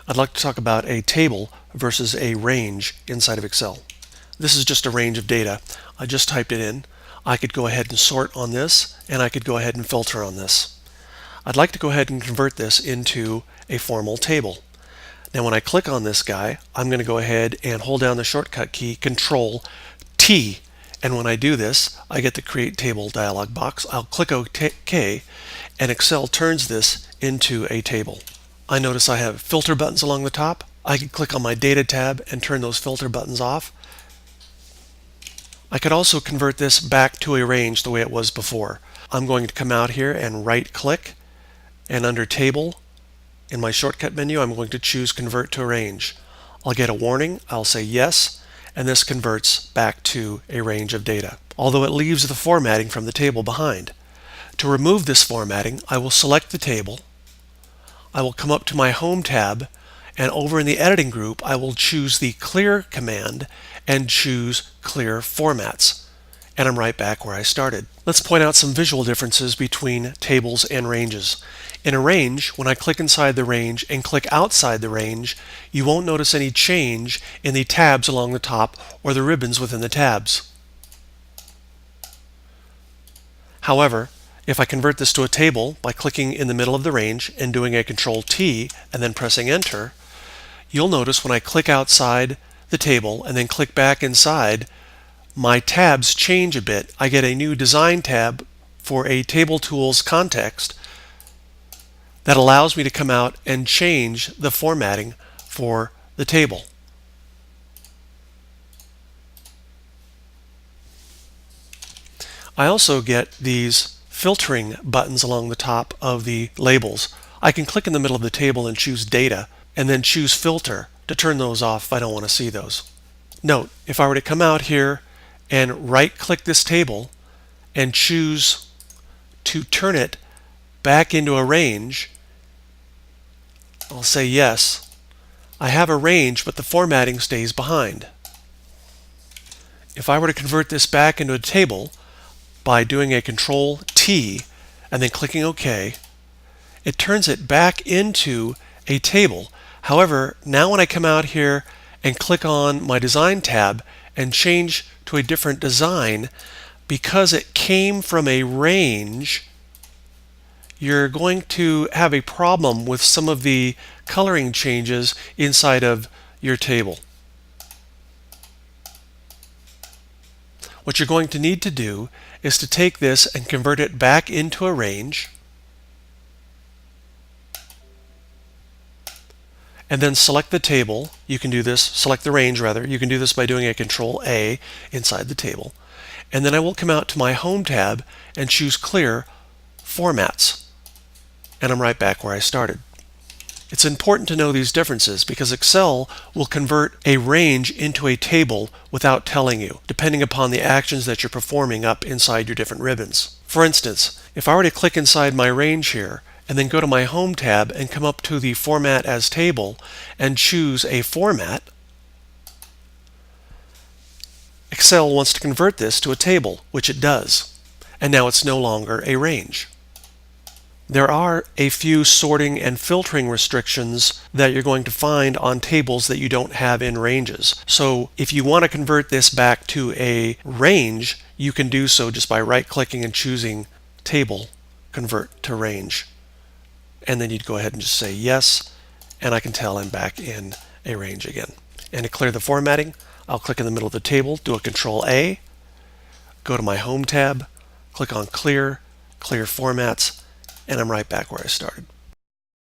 I'd like to talk about a table versus a range inside of Excel. This is just a range of data. I just typed it in. I could go ahead and sort on this, and I could go ahead and filter on this. I'd like to go ahead and convert this into a formal table. Now when I click on this guy, I'm going to go ahead and hold down the shortcut key Control T, and when I do this, I get the Create Table dialog box. I'll click OK, and Excel turns this into a table. I notice I have filter buttons along the top. I can click on my Data tab and turn those filter buttons off. I could also convert this back to a range the way it was before. I'm going to come out here and right click, and under Table in my shortcut menu I'm going to choose Convert to a Range. I'll get a warning. I'll say yes, and this converts back to a range of data, although it leaves the formatting from the table behind. To remove this formatting, I will select the table. I will come up to my Home tab, and over in the editing group I will choose the Clear command and choose Clear Formats. And I'm right back where I started. Let's point out some visual differences between tables and ranges. In a range, when I click inside the range and click outside the range, you won't notice any change in the tabs along the top or the ribbons within the tabs. However, if I convert this to a table by clicking in the middle of the range and doing a Control T and then pressing Enter, you'll notice when I click outside the table and then click back inside, my tabs change a bit. I get a new Design tab for a Table Tools context that allows me to come out and change the formatting for the table. I also get these filtering buttons along the top of the labels. I can click in the middle of the table and choose Data, and then choose Filter to turn those off if I don't want to see those. Note, if I were to come out here and right-click this table and choose to turn it back into a range, I'll say yes. I have a range, but the formatting stays behind. If I were to convert this back into a table by doing a Control T and then clicking OK, it turns it back into a table. However, now when I come out here and click on my Design tab and change to a different design, because it came from a range, you're going to have a problem with some of the coloring changes inside of your table. What you're going to need to do is to take this and convert it back into a range, and then select the table. You can do this, select the range rather. You can do this by doing a Control A inside the table. And then I will come out to my Home tab and choose Clear Formats. And I'm right back where I started. It's important to know these differences because Excel will convert a range into a table without telling you, depending upon the actions that you're performing up inside your different ribbons. For instance, if I were to click inside my range here and then go to my Home tab and come up to the Format as Table and choose a format, Excel wants to convert this to a table, which it does. And now it's no longer a range. There are a few sorting and filtering restrictions that you're going to find on tables that you don't have in ranges. So if you want to convert this back to a range, you can do so just by right-clicking and choosing Table, Convert to Range. And then you'd go ahead and just say yes, and I can tell I'm back in a range again. And to clear the formatting, I'll click in the middle of the table, do a Control A, go to my Home tab, click on Clear, Clear Formats, and I'm right back where I started.